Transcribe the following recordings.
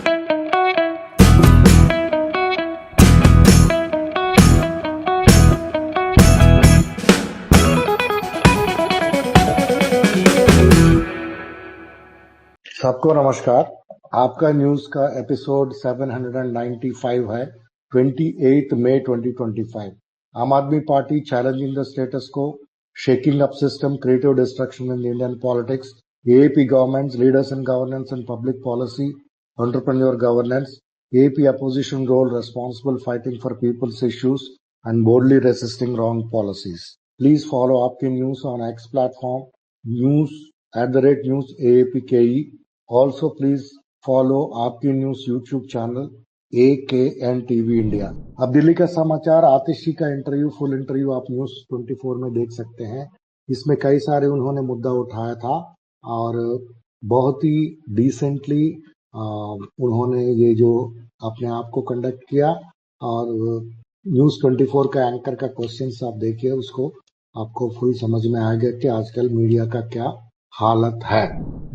सबको नमस्कार। आपका न्यूज का एपिसोड 795 है 28 मई 2025। आम आदमी पार्टी चैलेंजिंग द स्टेटस को, shaking up system, creative destruction in Indian politics, AAP government's leaders in governance and public policy, entrepreneur governance, AAP opposition role responsible fighting for people's issues and boldly resisting wrong policies. Please follow Aapki News on X platform, news @newsAAPKE. Also, please follow आपकी news YouTube channel AKN TV India. अब दिल्ली का समाचार, आतिशी का interview, full interview आप news 24 में देख सकते हैं। इसमें कई सारे उन्होंने मुद्दा उठाया था और बहुत ही डिसेंटली उन्होंने ये जो अपने आप को कंडक्ट किया। और न्यूज 24 का एंकर का क्वेश्चन आप देखिए, उसको आपको फुल समझ में आएगा कि आजकल मीडिया का क्या हालत है।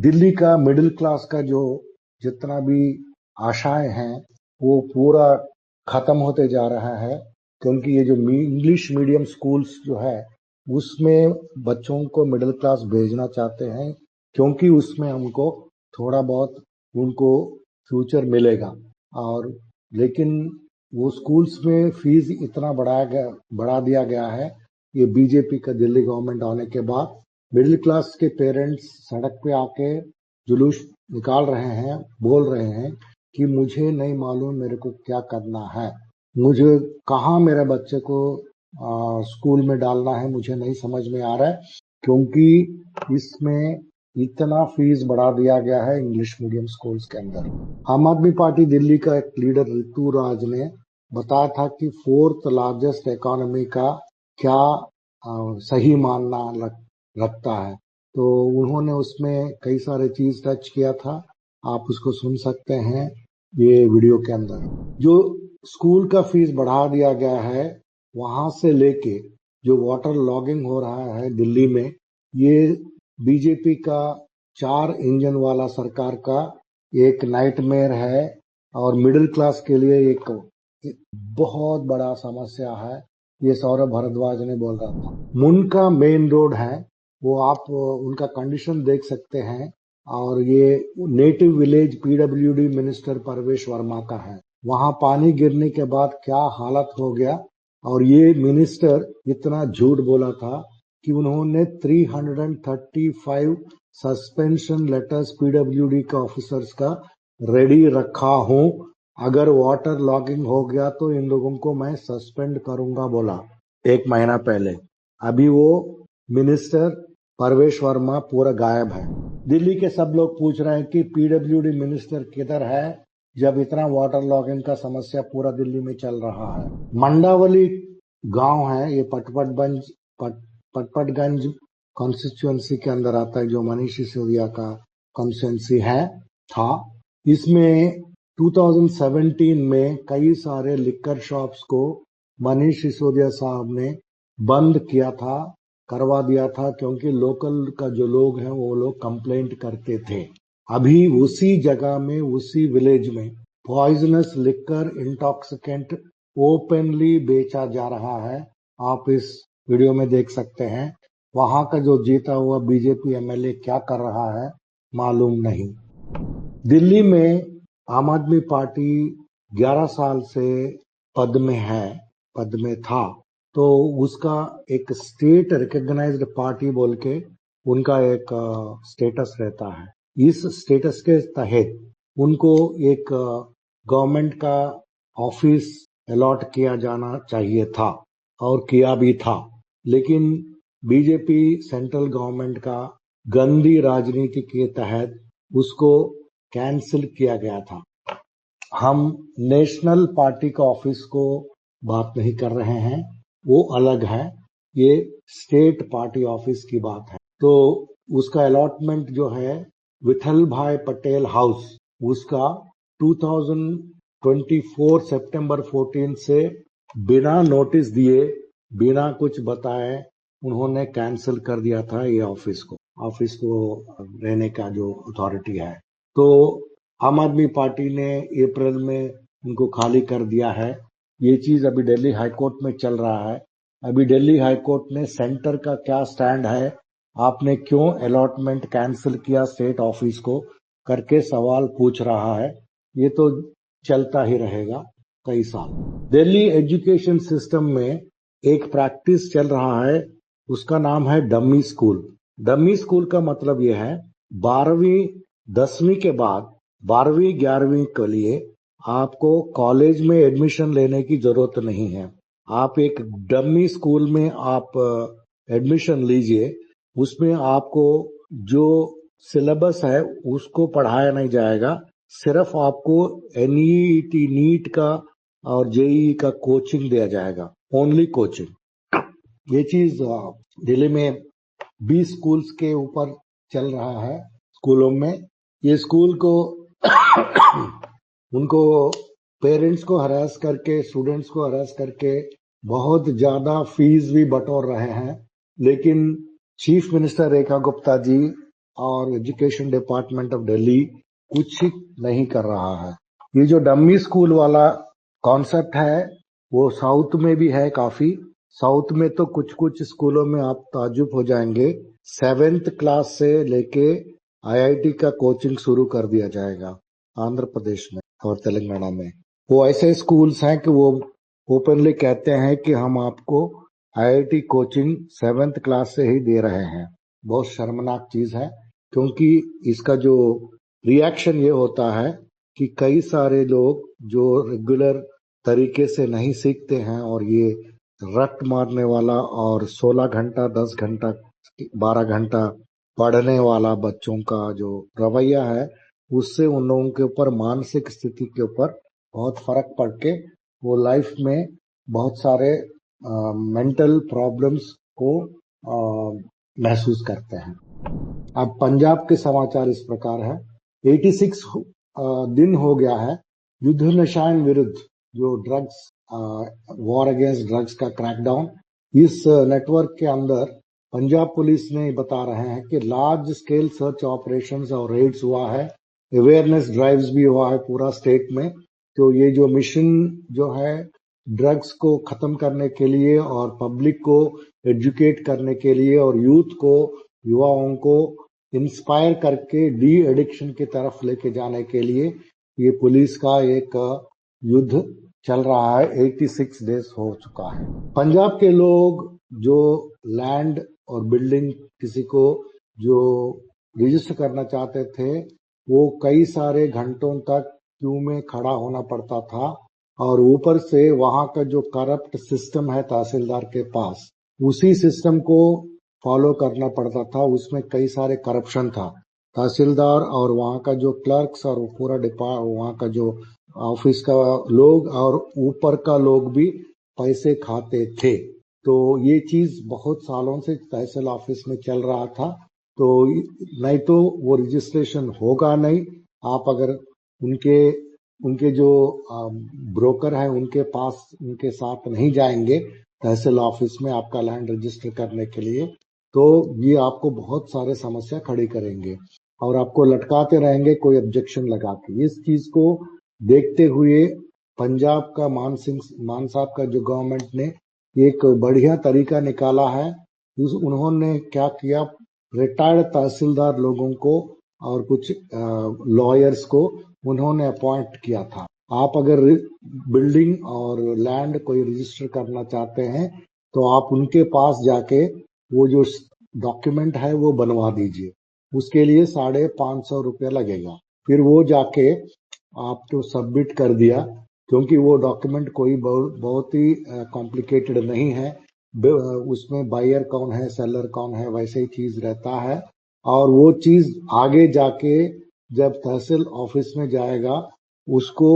दिल्ली का मिडिल क्लास का जो जितना भी आशाएं हैं वो पूरा खत्म होते जा रहा है, क्योंकि ये जो इंग्लिश मीडियम स्कूल्स जो है उसमें बच्चों को मिडिल क्लास भेजना चाहते हैं, क्योंकि उसमें हमको थोड़ा बहुत उनको फ्यूचर मिलेगा। और लेकिन वो स्कूल्स में फीस इतना बढ़ा दिया गया है, ये बीजेपी का दिल्ली गवर्नमेंट आने के बाद। मिडिल क्लास के पेरेंट्स सड़क पे आके जुलूस निकाल रहे हैं, बोल रहे हैं कि मुझे नहीं मालूम मेरे को क्या करना है, मुझे कहाँ मेरे बच्चे को स्कूल में डालना है, मुझे नहीं समझ में आ रहा है, क्योंकि इसमें इतना फीस बढ़ा दिया गया है इंग्लिश मीडियम स्कूल्स के अंदर। आम आदमी पार्टी दिल्ली का एक लीडर ऋतु राज ने बताया था कि 4th लार्जेस्ट इकोनॉमी का क्या सही मानना रखता है, तो उन्होंने उसमें कई सारे चीज टच किया था। आप उसको सुन सकते हैं ये वीडियो के अंदर। जो स्कूल का फीस बढ़ा दिया गया है, वहां से लेके जो वाटर लॉगिंग हो रहा है दिल्ली में, ये बीजेपी का 4 इंजन वाला सरकार का एक नाइटमेयर है और मिडिल क्लास के लिए एक बहुत बड़ा समस्या है। ये सौरभ भारद्वाज ने बोल रहा था। मुनका मेन रोड है, वो आप उनका कंडीशन देख सकते हैं, और ये नेटिव विलेज PWD मिनिस्टर परवेश वर्मा का है। वहां पानी गिरने के बाद क्या हालत हो गया, और ये मिनिस्टर इतना झूठ बोला था कि उन्होंने 335 सस्पेंशन लेटर्स PWD के ऑफिसर्स का रेडी रखा हूं, अगर वाटर लॉगिंग हो गया तो इन लोगों को मैं सस्पेंड करूंगा बोला 1 महीना पहले। अभी वो मिनिस्टर परवेश वर्मा पूरा गायब है। दिल्ली के सब लोग पूछ रहे हैं कि PWD मिनिस्टर किधर है, जब इतना वाटर लॉगिंग का समस्या पूरा दिल्ली में चल रहा है। मंडावली गांव है, ये पटपटगंज कॉन्स्टिट्यूएंसी के अंदर आता है, जो मनीष सिसोदिया का कॉन्स्टिट्यूएंसी है था। इसमें 2017 में कई सारे लिकर शॉप्स को मनीष सिसोदिया साहब ने बंद किया था, करवा दिया था, क्योंकि लोकल का जो लोग हैं वो लोग कंप्लेंट करते थे। अभी उसी जगह में, उसी विलेज में पॉइजनस लिकर इंटॉक्सिकेंट ओपनली बेचा जा रहा है। आप इस वीडियो में देख सकते हैं। वहां का जो जीता हुआ बीजेपी MLA क्या कर रहा है मालूम नहीं। दिल्ली में आम आदमी पार्टी 11 साल से पद में था, तो उसका एक स्टेट रिकॉग्नाइज्ड पार्टी बोल के उनका एक स्टेटस रहता है। इस स्टेटस के तहत उनको एक गवर्नमेंट का ऑफिस अलॉट किया जाना चाहिए था, और किया भी था, लेकिन बीजेपी सेंट्रल गवर्नमेंट का गंदी राजनीति के तहत उसको कैंसिल किया गया था। हम नेशनल पार्टी का ऑफिस को बात नहीं कर रहे हैं, वो अलग है, ये स्टेट पार्टी ऑफिस की बात है। तो उसका अलॉटमेंट जो है विठल भाई पटेल हाउस, उसका 2024 सितंबर 14 से बिना नोटिस दिए, बिना कुछ बताए उन्होंने कैंसिल कर दिया था ये ऑफिस को रहने का जो अथॉरिटी है। तो आम आदमी पार्टी ने अप्रैल में उनको खाली कर दिया है। ये चीज अभी दिल्ली हाईकोर्ट में चल रहा है। अभी दिल्ली हाईकोर्ट ने सेंटर का क्या स्टैंड है, आपने क्यों अलॉटमेंट कैंसिल किया स्टेट ऑफिस को करके सवाल पूछ रहा है। ये तो चलता ही रहेगा कई साल। दिल्ली एजुकेशन सिस्टम में एक प्रैक्टिस चल रहा है, उसका नाम है डमी स्कूल। डमी स्कूल का मतलब यह है 12वीं 10वीं के बाद 12वीं 11वीं के लिए आपको कॉलेज में एडमिशन लेने की जरूरत नहीं है। आप एक डमी स्कूल में आप एडमिशन लीजिए, उसमें आपको जो सिलेबस है उसको पढ़ाया नहीं जाएगा, सिर्फ आपको एनईटी नीट का और जेईई का कोचिंग दिया जाएगा, ओनली कोचिंग। ये चीज दिल्ली में 20 स्कूल्स के ऊपर चल रहा है। स्कूलों में ये स्कूल को उनको पेरेंट्स को हरास करके, स्टूडेंट्स को हरास करके बहुत ज्यादा फीस भी बटोर रहे हैं, लेकिन चीफ मिनिस्टर रेखा गुप्ता जी और एजुकेशन डिपार्टमेंट ऑफ दिल्ली कुछ नहीं कर रहा है। ये जो डम्मी स्कूल वाला कॉन्सेप्ट है वो साउथ में भी है काफी। साउथ में तो कुछ कुछ स्कूलों में आप ताजुब हो जाएंगे, 7th क्लास से लेके आईआईटी का कोचिंग शुरू कर दिया जाएगा आंध्र प्रदेश में और तेलंगाना में। वो ऐसे स्कूल्स हैं कि वो ओपनली कहते हैं कि हम आपको आईआईटी कोचिंग 7th क्लास से ही दे रहे हैं। बहुत शर्मनाक चीज है, क्योंकि इसका जो रिएक्शन ये होता है कि कई सारे लोग जो रेगुलर तरीके से नहीं सीखते हैं और ये रट मारने वाला और 16 घंटा 10 घंटा 12 घंटा पढ़ने वाला बच्चों का जो रवैया है, उससे उन लोगों के ऊपर मानसिक स्थिति के ऊपर बहुत फर्क पड़ के वो लाइफ में बहुत सारे मेंटल प्रॉब्लम्स को महसूस करते हैं। अब पंजाब के समाचार इस प्रकार है। 86 दिन हो गया है युद्ध नशाएं विरुद्ध, जो ड्रग्स वॉर अगेंस्ट ड्रग्स का क्रैकडाउन। इस नेटवर्क के अंदर पंजाब पुलिस ने बता रहे हैं कि लार्ज स्केल सर्च ऑपरेशंस और रेड्स हुआ है, अवेयरनेस ड्राइव्स भी हुआ है पूरा स्टेट में। तो ये जो मिशन जो है ड्रग्स को खत्म करने के लिए और पब्लिक को एजुकेट करने के लिए और यूथ को, युवाओं को इंस्पायर करके डी एडिक्शन की तरफ लेके जाने के लिए ये पुलिस का एक युद्ध चल रहा है। 86 डेज हो चुका है। पंजाब के लोग जो लैंड और बिल्डिंग किसी को जो रजिस्टर करना चाहते थे, वो कई सारे घंटों तक क्यू में खड़ा होना पड़ता था, और ऊपर से वहां का जो करप्ट सिस्टम है तहसीलदार के पास, उसी सिस्टम को फॉलो करना पड़ता था। उसमें कई सारे करप्शन था। तहसीलदार और वहां का जो क्लर्क्स और पूरा वहां का जो ऑफिस का लोग और ऊपर का लोग भी पैसे खाते थे। तो ये चीज बहुत सालों से तहसील ऑफिस में चल रहा था। तो नहीं तो वो रजिस्ट्रेशन होगा नहीं। आप अगर उनके जो ब्रोकर है उनके पास उनके साथ नहीं जाएंगे तहसील ऑफिस में आपका लैंड रजिस्टर करने के लिए, तो ये आपको बहुत सारे समस्या खड़ी करेंगे और आपको लटकाते रहेंगे कोई ऑब्जेक्शन लगा के। इस चीज को देखते हुए पंजाब का मान साहब का जो गवर्नमेंट ने एक बढ़िया तरीका निकाला है। उन्होंने क्या किया, रिटायर्ड तहसीलदार लोगों को और कुछ लॉयर्स को उन्होंने अपॉइंट किया था। आप अगर बिल्डिंग और लैंड कोई रजिस्टर करना चाहते हैं तो आप उनके पास जाके वो जो डॉक्यूमेंट है वो बनवा दीजिए। उसके लिए 550 रुपया लगेगा। फिर वो जाके आपको सबमिट कर दिया, क्योंकि वो डॉक्यूमेंट कोई बहुत ही कॉम्प्लिकेटेड नहीं है। उसमें बायर कौन है, सेलर कौन है, वैसे ही चीज रहता है। और वो चीज आगे जाके जब तहसील ऑफिस में जाएगा, उसको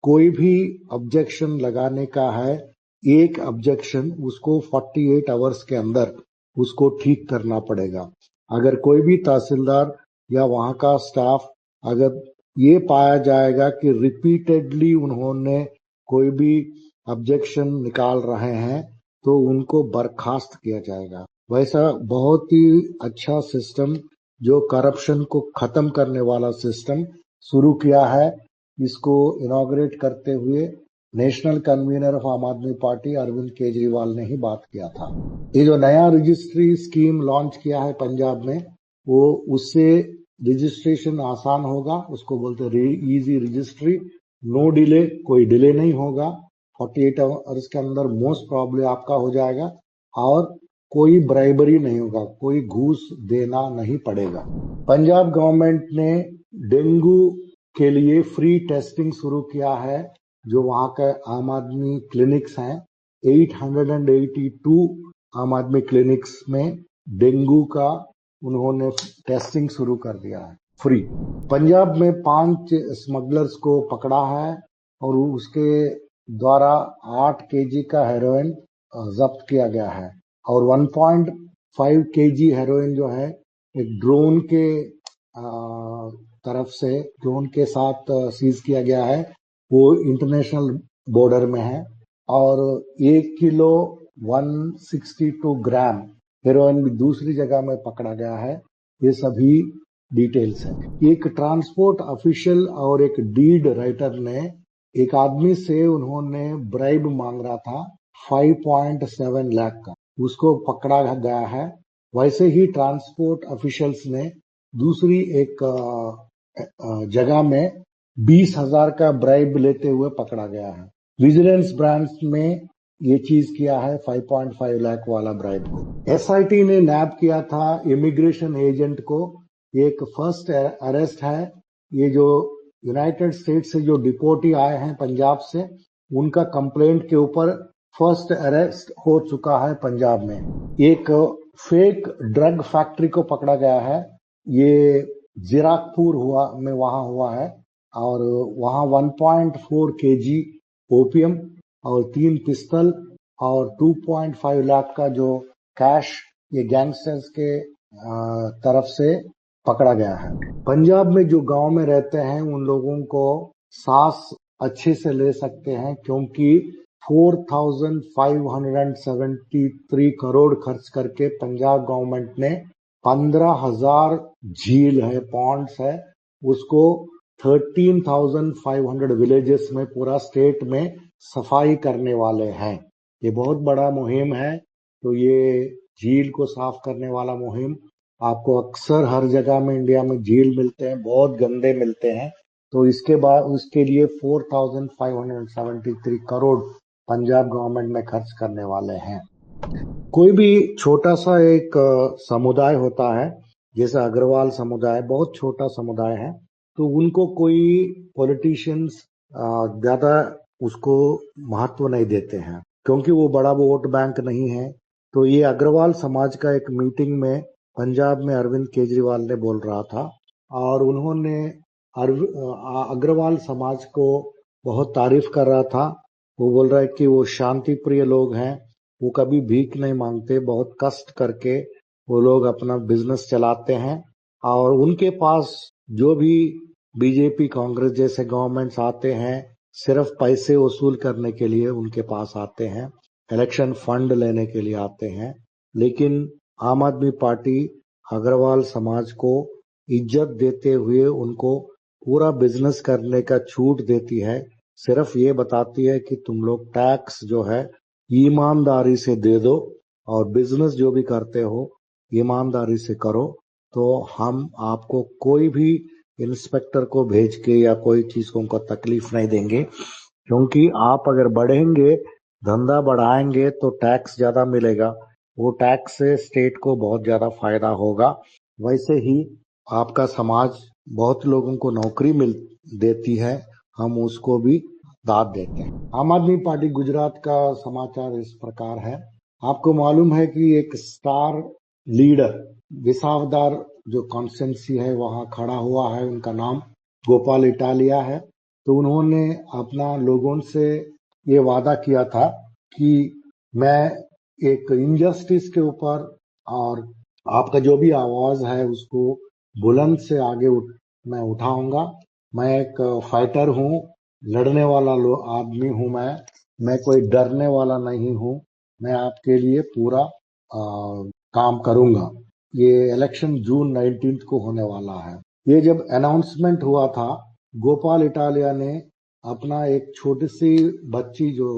कोई भी ऑब्जेक्शन लगाने का है, एक ऑब्जेक्शन उसको 48 आवर्स के अंदर उसको ठीक करना पड़ेगा। अगर कोई भी तहसीलदार या वहां का स्टाफ अगर ये पाया जाएगा कि रिपीटेडली उन्होंने कोई भी ऑब्जेक्शन निकाल रहे हैं, तो उनको बर्खास्त किया जाएगा। वैसा बहुत ही अच्छा सिस्टम, जो करप्शन को खत्म करने वाला सिस्टम शुरू किया है। इसको इनॉग्रेट करते हुए नेशनल कन्वीनर ऑफ आम आदमी पार्टी अरविंद केजरीवाल ने ही बात किया था। ये जो नया रजिस्ट्री स्कीम लॉन्च किया है पंजाब में, वो उससे रजिस्ट्रेशन आसान होगा। उसको बोलते हैं इजी रजिस्ट्री, नो डिले, कोई डिले नहीं होगा। 48 आवर्स के अंदर मोस्ट प्रॉब्ली आपका हो जाएगा और कोई ब्राइबरी नहीं होगा, कोई घूस देना नहीं पड़ेगा। पंजाब गवर्नमेंट ने डेंगू के लिए फ्री टेस्टिंग शुरू किया है। जो वहां के आम आदमी क्लिनिक्स हैं, 882 आम आदमी क्लिनिक्स में डेंगू का उन्होंने टेस्टिंग शुरू कर दिया है फ्री। पंजाब में 5 स्मगलर्स को पकड़ा है और उसके द्वारा 8 केजी का हेरोइन जब्त किया गया है और 1.5 केजी हेरोइन जो है एक ड्रोन के तरफ से ड्रोन के साथ सीज किया गया है। वो इंटरनेशनल बॉर्डर में है और 1 किलो 162 ग्राम हेरोइन भी दूसरी जगह में पकड़ा गया है। ये सभी डिटेल्स है। एक ट्रांसपोर्ट ऑफिशियल और एक डीड राइटर ने एक आदमी से उन्होंने ब्राइब मांग रहा था 5.7 लाख का, उसको पकड़ा गया है। वैसे ही ट्रांसपोर्ट ऑफिशियल्स ने दूसरी एक जगह में 20,000 का ब्राइब लेते हुए पकड़ा गया है। विजिलेंस ब्रांच में ये चीज किया है 5.5 लाख वाला ब्राइब को। एसआईटी ने नैब किया था इमिग्रेशन एजेंट को। एक फर्स्ट अरेस्ट है। ये जो यूनाइटेड स्टेट्स से जो डिपोर्टी आए हैं पंजाब से, उनका कंप्लेंट के ऊपर फर्स्ट अरेस्ट हो चुका है पंजाब में। एक फेक ड्रग फैक्ट्री को पकड़ा गया है। ये जीराकपुर में वहां हुआ है और वहां 1.4 केजी ओपियम और 3 पिस्तल और 2.5 लाख का जो कैश ये गैंगस्टर्स के तरफ से पकड़ा गया है। पंजाब में जो गांव में रहते हैं उन लोगों को सांस अच्छे से ले सकते हैं क्योंकि 4,573 करोड़ खर्च करके पंजाब गवर्नमेंट ने 15,000 झील है, पॉन्ड्स है, उसको 13,500 विलेजेस में पूरा स्टेट में सफाई करने वाले हैं। ये बहुत बड़ा मुहिम है। तो ये झील को साफ करने वाला मुहिम आपको अक्सर हर जगह में इंडिया में झील मिलते हैं, बहुत गंदे मिलते हैं। तो इसके बाद उसके लिए 4,573 करोड़ पंजाब गवर्नमेंट में खर्च करने वाले हैं। कोई भी छोटा सा एक समुदाय होता है, जैसे अग्रवाल समुदाय बहुत छोटा समुदाय है, तो उनको कोई पॉलिटिशियंस ज्यादा उसको महत्व नहीं देते हैं क्योंकि वो बड़ा वोट बैंक नहीं है। तो ये अग्रवाल समाज का एक मीटिंग में पंजाब में अरविंद केजरीवाल ने बोल रहा था और उन्होंने अग्रवाल समाज को बहुत तारीफ कर रहा था। वो बोल रहा है कि वो शांति प्रिय लोग हैं, वो कभी भीख नहीं मांगते, बहुत कष्ट करके वो लोग अपना बिजनेस चलाते हैं और उनके पास जो भी बीजेपी कांग्रेस जैसे गवर्नमेंट्स आते हैं सिर्फ पैसे वसूल करने के लिए उनके पास आते हैं, इलेक्शन फंड लेने के लिए आते हैं। लेकिन आम आदमी पार्टी अग्रवाल समाज को इज्जत देते हुए उनको पूरा बिजनेस करने का छूट देती है। सिर्फ ये बताती है कि तुम लोग टैक्स जो है ईमानदारी से दे दो और बिजनेस जो भी करते हो ईमानदारी से करो, तो हम आपको कोई भी इंस्पेक्टर को भेज के या कोई चीज को उनको तकलीफ नहीं देंगे। क्योंकि आप अगर बढ़ेंगे, धंधा बढ़ाएंगे तो टैक्स ज्यादा मिलेगा, वो टैक्स से स्टेट को बहुत ज्यादा फायदा होगा। वैसे ही आपका समाज बहुत लोगों को नौकरी मिल देती है, हम उसको भी दाद देते हैं। आम आदमी पार्टी गुजरात का समाचार इस प्रकार है। आपको मालूम है कि एक स्टार लीडर विसावदार जो कॉन्स्टिट्यूंसी है वहां खड़ा हुआ है, उनका नाम गोपाल इटालिया है। तो उन्होंने अपना लोगों से ये वादा किया था कि मैं एक इनजस्टिस के ऊपर और आपका जो भी आवाज है उसको बुलंद से आगे मैं उठाऊंगा। मैं एक फाइटर हूँ, लड़ने वाला आदमी हूँ। मैं कोई डरने वाला नहीं हूँ। मैं आपके लिए पूरा काम करूंगा। ये इलेक्शन जून 19 को होने वाला है। ये जब अनाउंसमेंट हुआ था गोपाल इटालिया ने अपना एक छोटी सी बच्ची जो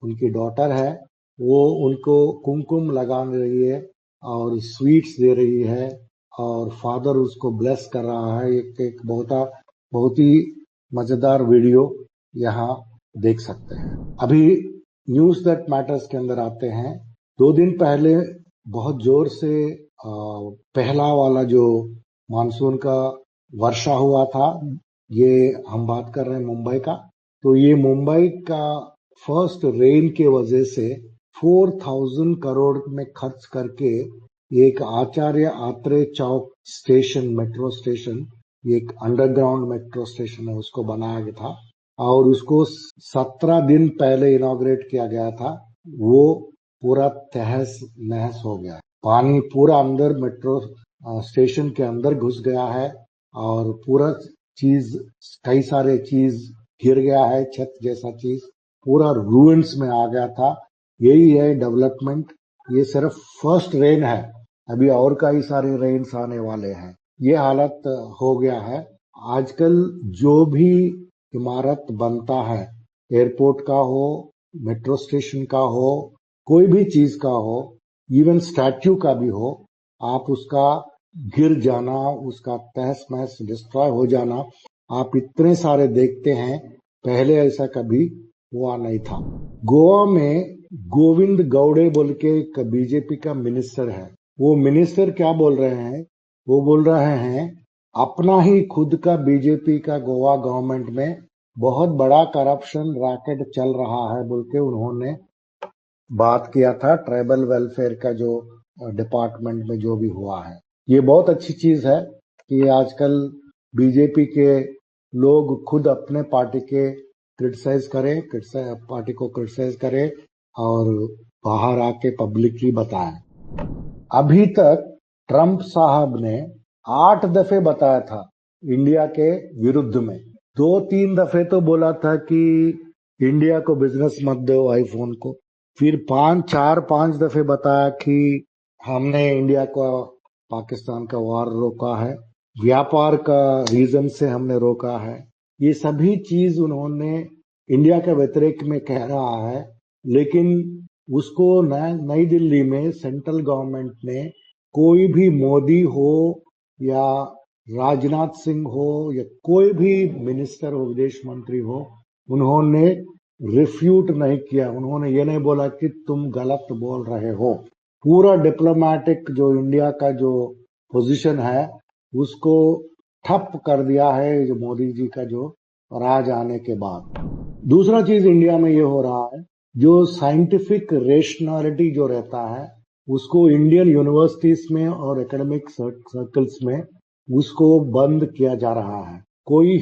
उनकी डॉटर है वो उनको कुमकुम लगा रही है और स्वीट्स दे रही है और फादर उसको ब्लेस कर रहा है। एक बहुत ही मजेदार वीडियो यहाँ देख सकते हैं। अभी न्यूज दैट मैटर्स के अंदर आते हैं। 2 दिन पहले बहुत जोर से पहला वाला जो मानसून का वर्षा हुआ था, ये हम बात कर रहे हैं मुंबई का। तो ये मुंबई का फर्स्ट रेन के वजह से 4000 करोड़ में खर्च करके एक आचार्य आत्रेय चौक स्टेशन, मेट्रो स्टेशन, एक अंडरग्राउंड मेट्रो स्टेशन है, उसको बनाया गया था और उसको 17 दिन पहले इनॉग्रेट किया गया था। वो पूरा तहस नहस हो गया। पानी पूरा अंदर मेट्रो स्टेशन के अंदर घुस गया है और पूरा चीज, कई सारे चीज गिर गया है, छत जैसा चीज पूरा रूइंस में आ गया था। यही है डेवलपमेंट। ये सिर्फ फर्स्ट रेन है, अभी और कई सारे रेन्स आने वाले हैं। ये हालत हो गया है। आजकल जो भी इमारत बनता है, एयरपोर्ट का हो, मेट्रो स्टेशन का हो, कोई भी चीज का हो, इवन स्टैच्यू का भी हो, आप उसका गिर जाना, उसका तहस महस डिस्ट्रॉय हो जाना आप इतने सारे देखते हैं। पहले ऐसा कभी हुआ नहीं था। गोवा में गोविंद गौड़े बोल के एक बीजेपी का मिनिस्टर है। वो मिनिस्टर क्या बोल रहे हैं? वो बोल रहे हैं अपना ही खुद का बीजेपी का गोवा गवर्नमेंट में बहुत बड़ा करप्शन रैकेट चल रहा है बोल के उन्होंने बात किया था। ट्राइबल वेलफेयर का जो डिपार्टमेंट में जो भी हुआ है, ये बहुत अच्छी चीज है कि आजकल बीजेपी के लोग खुद अपने पार्टी के पार्टी को क्रिटिसाइज करें और बाहर आके पब्लिकली बताएं। अभी तक ट्रंप साहब ने 8 दफे बताया था इंडिया के विरुद्ध में। 2-3 दफे तो बोला था कि इंडिया को बिजनेस मत दो आईफोन को, फिर 5 दफे बताया कि हमने इंडिया को पाकिस्तान का वार रोका है, व्यापार का रीजन से हमने रोका है। ये सभी चीज उन्होंने इंडिया के व्यतिरेक में कह रहा है, लेकिन उसको नई दिल्ली में सेंट्रल गवर्नमेंट ने कोई भी मोदी हो या राजनाथ सिंह हो या कोई भी मिनिस्टर हो, विदेश मंत्री हो, उन्होंने रिफ्यूट नहीं किया। उन्होंने ये नहीं बोला कि तुम गलत बोल रहे हो। पूरा डिप्लोमेटिक जो इंडिया का जो पोजीशन है उसको ठप कर दिया है जो मोदी जी का जो राज आने के बाद। दूसरा चीज इंडिया में ये हो रहा है, जो साइंटिफिक रेशनैलिटी जो रहता है उसको इंडियन यूनिवर्सिटीज में और एकेडमिक सर्कल्स में उसको बंद किया जा रहा है। कोई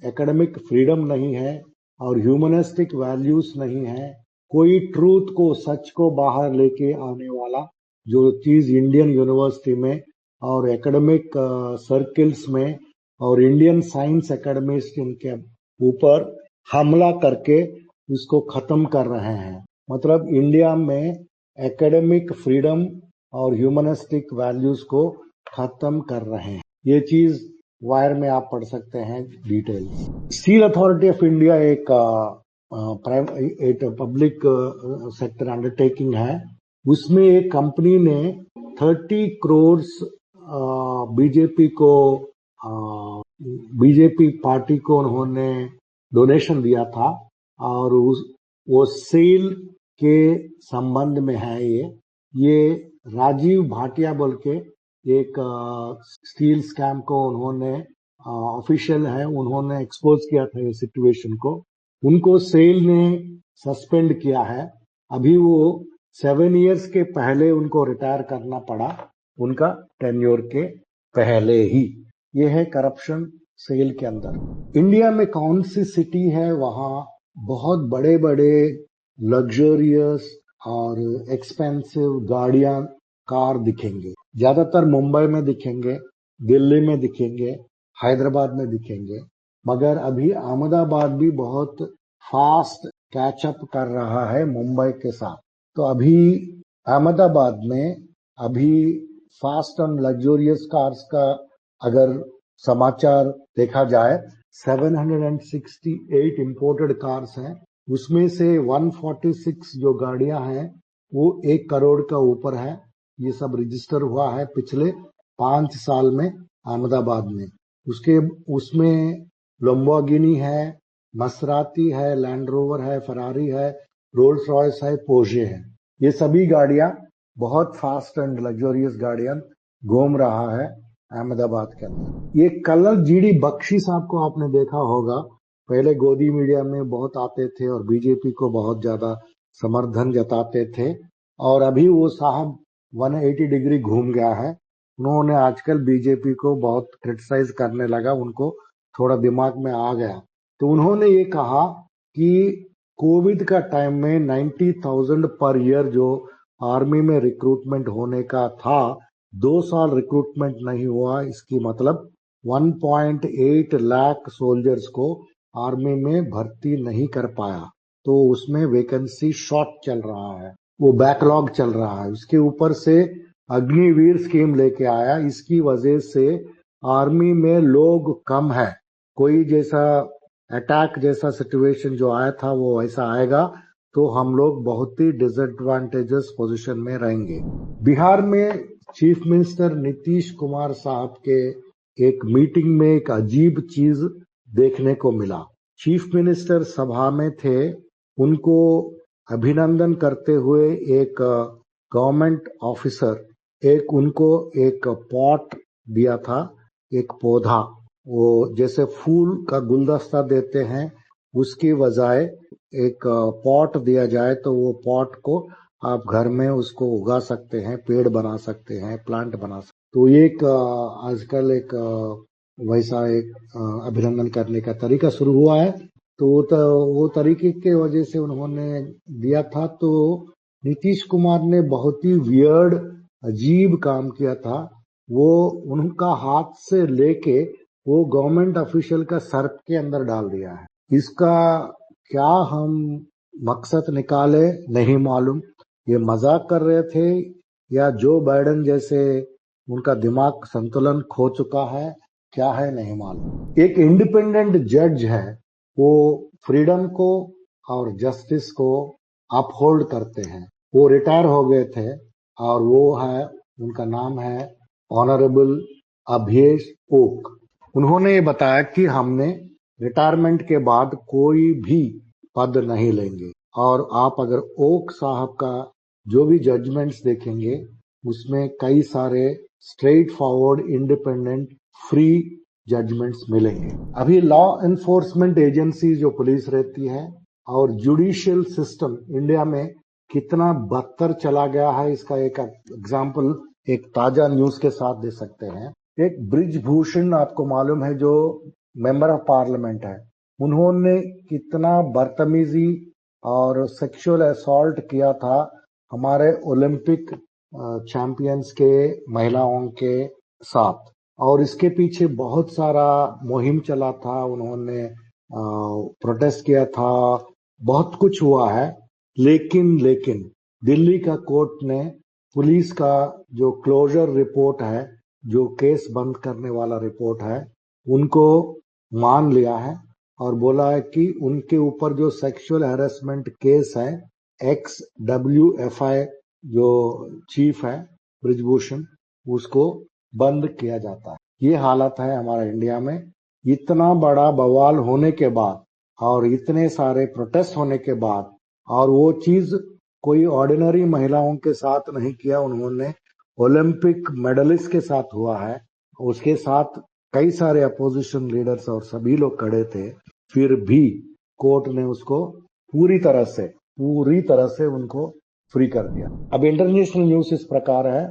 एकेडमिक फ्रीडम नहीं है और ह्यूमनिस्टिक वैल्यूज नहीं है। कोई ट्रूथ को, सच को बाहर लेके आने वाला जो चीज इंडियन यूनिवर्सिटी में और एकेडमिक सर्कल्स में और इंडियन साइंस एकेडमीज इनके ऊपर हमला करके उसको खत्म कर रहे हैं। मतलब इंडिया में एकेडमिक फ्रीडम और ह्यूमनिस्टिक वैल्यूज को खत्म कर रहे हैं। ये चीज वायर में आप पढ़ सकते हैं details. Steel authority of India एक पब्लिक सेक्टर अंडरटेकिंग है। उसमें एक कंपनी ने 30 करोड़ बीजेपी पार्टी को उन्होंने डोनेशन दिया था और वो सेल के संबंध में है। ये राजीव भाटिया बोल के एक स्टील स्कैम को उन्होंने ऑफिशियल है, उन्होंने एक्सपोज किया था ये सिचुएशन को। उनको सेल ने सस्पेंड किया है। अभी वो 7 इयर्स के पहले उनको रिटायर करना पड़ा, उनका टेन्योर के पहले ही। ये है करप्शन सेल के अंदर। इंडिया में कौन सी सिटी है वहां बहुत बड़े बड़े लग्जरियस और एक्सपेंसिव गाड़ियां, कार दिखेंगे। ज्यादातर मुंबई में दिखेंगे, दिल्ली में दिखेंगे, हैदराबाद में दिखेंगे। मगर अभी अहमदाबाद भी बहुत फास्ट कैचअप कर रहा है मुंबई के साथ। तो अभी अहमदाबाद में अभी फास्ट एंड लग्जरियस कार्स का अगर समाचार देखा जाए 768 इंपोर्टेड कार्स हैं, उसमें से 146 जो गाड़ियां हैं वो 1 करोड़ का ऊपर है। ये सब रजिस्टर हुआ है पिछले 5 साल में अहमदाबाद में। उसमें लंबोर्गिनी है, मसराती है, लैंड रोवर है, फरारी है, रोल्स रॉयस है, पोर्शे है। ये सभी गाड़ियां बहुत फास्ट एंड लग्जरियस गाड़ियां घूम रहा है अहमदाबाद के अंदर। ये कलर जीडी बख्शी साहब को आपने देखा होगा, पहले गोदी मीडिया में बहुत आते थे और बीजेपी को बहुत ज्यादा समर्थन जताते थे, और अभी वो साहब 180 डिग्री घूम गया है। उन्होंने आजकल बीजेपी को बहुत क्रिटिसाइज करने लगा, उनको थोड़ा दिमाग में आ गया। तो उन्होंने ये कहा कि कोविड का टाइम में 90,000 पर ईयर जो आर्मी में रिक्रूटमेंट होने का था, 2 साल रिक्रूटमेंट नहीं हुआ। इसकी मतलब 1.8 लाख सोल्जर्स को आर्मी में भर्ती नहीं कर पाया, तो उसमें वैकेंसी शॉर्ट चल रहा है, वो बैकलॉग चल रहा है। उसके ऊपर से अग्निवीर स्कीम लेके आया, इसकी वजह से आर्मी में लोग कम है। कोई जैसा अटैक जैसा सिचुएशन जो आया था वो ऐसा आएगा तो हम लोग बहुत ही डिसएडवांटेजेस पोजीशन में रहेंगे। बिहार में चीफ मिनिस्टर नीतीश कुमार साहब के एक मीटिंग में एक अजीब चीज देखने को मिला। चीफ मिनिस्टर सभा में थे, उनको अभिनंदन करते हुए एक गवर्नमेंट ऑफिसर उनको एक पॉट दिया था, एक पौधा, वो जैसे फूल का गुलदस्ता देते हैं उसकी बजाय एक पॉट दिया जाए तो वो पॉट को आप घर में उसको उगा सकते हैं, पेड़ बना सकते हैं, प्लांट बना सकते हैं। तो ये एक आजकल एक वैसा एक अभिनंदन करने का तरीका शुरू हुआ है। तो वो तरीके के वजह से उन्होंने दिया था। तो नीतीश कुमार ने बहुत ही वियर्ड अजीब काम किया था। वो उनका हाथ से लेके वो गवर्नमेंट ऑफिशियल का सर के अंदर डाल दिया है। इसका क्या हम मकसद निकाले नहीं मालूम। ये मजाक कर रहे थे या जो बाइडेन जैसे उनका दिमाग संतुलन खो चुका है, क्या है नहीं मालूम। एक इंडिपेंडेंट जज है, वो फ्रीडम को और जस्टिस को अपहोल्ड करते हैं। वो रिटायर हो गए थे और वो है, उनका नाम है ऑनरेबल अभेश ओक। उन्होंने ये बताया कि हमने रिटायरमेंट के बाद कोई भी पद नहीं लेंगे, और आप अगर ओक साहब का जो भी जजमेंट्स देखेंगे उसमें कई सारे straightforward independent free judgments मिलेंगे। अभी लॉ एनफोर्समेंट एजेंसी जो पुलिस रहती है और जुडिशियल सिस्टम इंडिया में कितना बदतर चला गया है, इसका एक एग्जाम्पल एक ताजा न्यूज के साथ दे सकते हैं। एक ब्रिजभूषण आपको मालूम है, जो मेंबर ऑफ पार्लियामेंट है, उन्होंने कितना बदतमीजी और सेक्सुअल असॉल्ट किया था हमारे ओलंपिक चैंपियंस के महिलाओं के साथ, और इसके पीछे बहुत सारा मुहिम चला था, उन्होंने प्रोटेस्ट किया था, बहुत कुछ हुआ है। लेकिन दिल्ली का कोर्ट ने पुलिस का जो क्लोजर रिपोर्ट है, जो केस बंद करने वाला रिपोर्ट है, उनको मान लिया है और बोला है कि उनके ऊपर जो सेक्सुअल हैरेसमेंट केस है, XWFI जो चीफ है ब्रिजभूषण, उसको बंद किया जाता है। ये हालत है हमारा इंडिया में। इतना बड़ा बवाल होने के बाद और इतने सारे प्रोटेस्ट होने के बाद, और वो चीज कोई ऑर्डिनरी महिलाओं के साथ नहीं किया, उन्होंने ओलंपिक मेडलिस्ट के साथ हुआ है। उसके साथ कई सारे अपोजिशन लीडर्स और सभी लोग खड़े थे, फिर भी कोर्ट ने उसको पूरी तरह से उनको फ्री कर दिया। अब इंटरनेशनल न्यूज इस प्रकार है,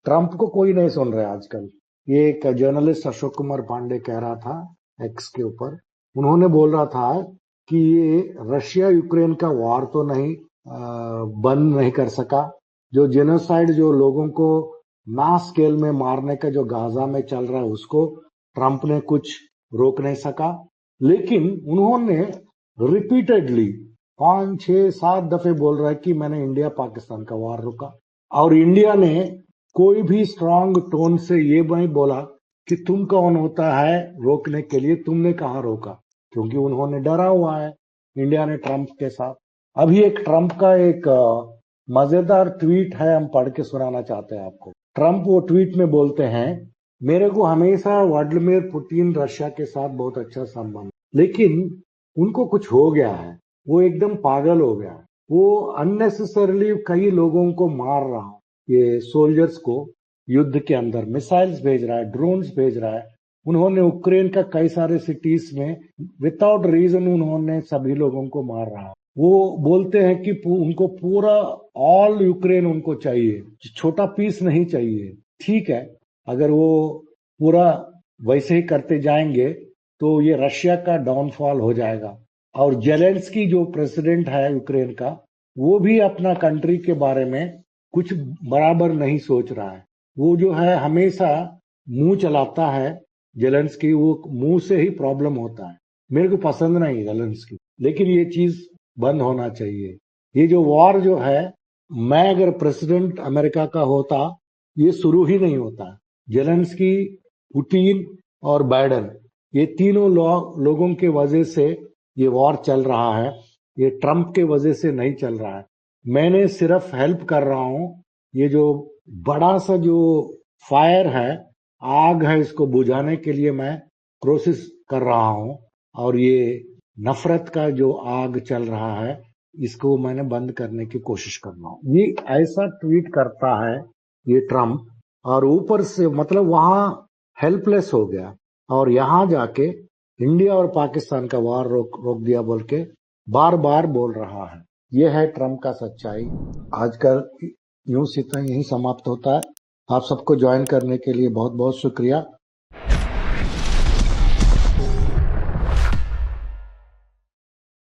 ट्रंप को कोई नहीं सुन रहा आजकल। ये एक जर्नलिस्ट अशोक कुमार पांडे कह रहा था एक्स के ऊपर, उन्होंने बोल रहा था कि ये रशिया यूक्रेन का वार तो नहीं बंद नहीं कर सका, जो जेनोसाइड जो लोगों को मास स्केल में मारने का जो गाजा में चल रहा है उसको ट्रंप ने कुछ रोक नहीं सका। लेकिन उन्होंने रिपीटेडली 5, 6, 7 दफे बोल रहा है कि मैंने इंडिया पाकिस्तान का वार रोका, और इंडिया ने कोई भी स्ट्रांग टोन से ये नहीं बोला कि तुम कौन होता है रोकने के लिए, तुमने कहाँ रोका, क्योंकि उन्होंने डरा हुआ है इंडिया ने ट्रंप के साथ। अभी एक ट्रंप का एक मजेदार ट्वीट है, हम पढ़ के सुनाना चाहते हैं आपको। ट्रंप वो ट्वीट में बोलते हैं, मेरे को हमेशा व्लादिमीर पुतिन रशिया के साथ बहुत अच्छा संबंध, लेकिन उनको कुछ हो गया है, वो एकदम पागल हो गया है, वो अननेसेसरली कई लोगों को मार रहा है, ये सोल्जर्स को युद्ध के अंदर मिसाइल्स भेज रहा है, ड्रोन्स भेज रहा है। उन्होंने यूक्रेन का कई सारे सिटीज में विदाउट रीजन उन्होंने सभी लोगों को मार रहा है। वो बोलते हैं कि उनको पूरा ऑल यूक्रेन उनको चाहिए, छोटा पीस नहीं चाहिए। ठीक है, अगर वो पूरा वैसे ही करते जाएंगे तो ये रशिया का डाउनफॉल हो जाएगा। और जेलेंस्की जो प्रेसिडेंट है यूक्रेन का, वो भी अपना कंट्री के बारे में कुछ बराबर नहीं सोच रहा है। वो जो है हमेशा मुंह चलाता है जेलेंस्की, वो मुंह से ही प्रॉब्लम होता है। मेरे को पसंद नहीं जेलेंस्की, लेकिन ये चीज बंद होना चाहिए। ये जो वॉर जो है, मैं अगर प्रेसिडेंट अमेरिका का होता, ये शुरू ही नहीं होता। जेलेंस्की, पुतिन और बाइडेन, ये तीनों लोगों के वजह से ये वॉर चल रहा है, ये ट्रंप के वजह से नहीं चल रहा है। मैंने सिर्फ हेल्प कर रहा हूं, ये जो बड़ा सा जो फायर है, आग है, इसको बुझाने के लिए मैं कोशिश कर रहा हूं। और ये नफरत का जो आग चल रहा है, इसको मैंने बंद करने की कोशिश कर रहा हूं। ये ऐसा ट्वीट करता है ये ट्रंप, और ऊपर से मतलब वहां हेल्पलेस हो गया, और यहां जाके इंडिया और पाकिस्तान का वार रोक दिया बोल के बार बार बोल रहा है। ये है ट्रंप का सच्चाई। आज का न्यूज इतना यही समाप्त होता है। आप सबको ज्वाइन करने के लिए बहुत बहुत शुक्रिया।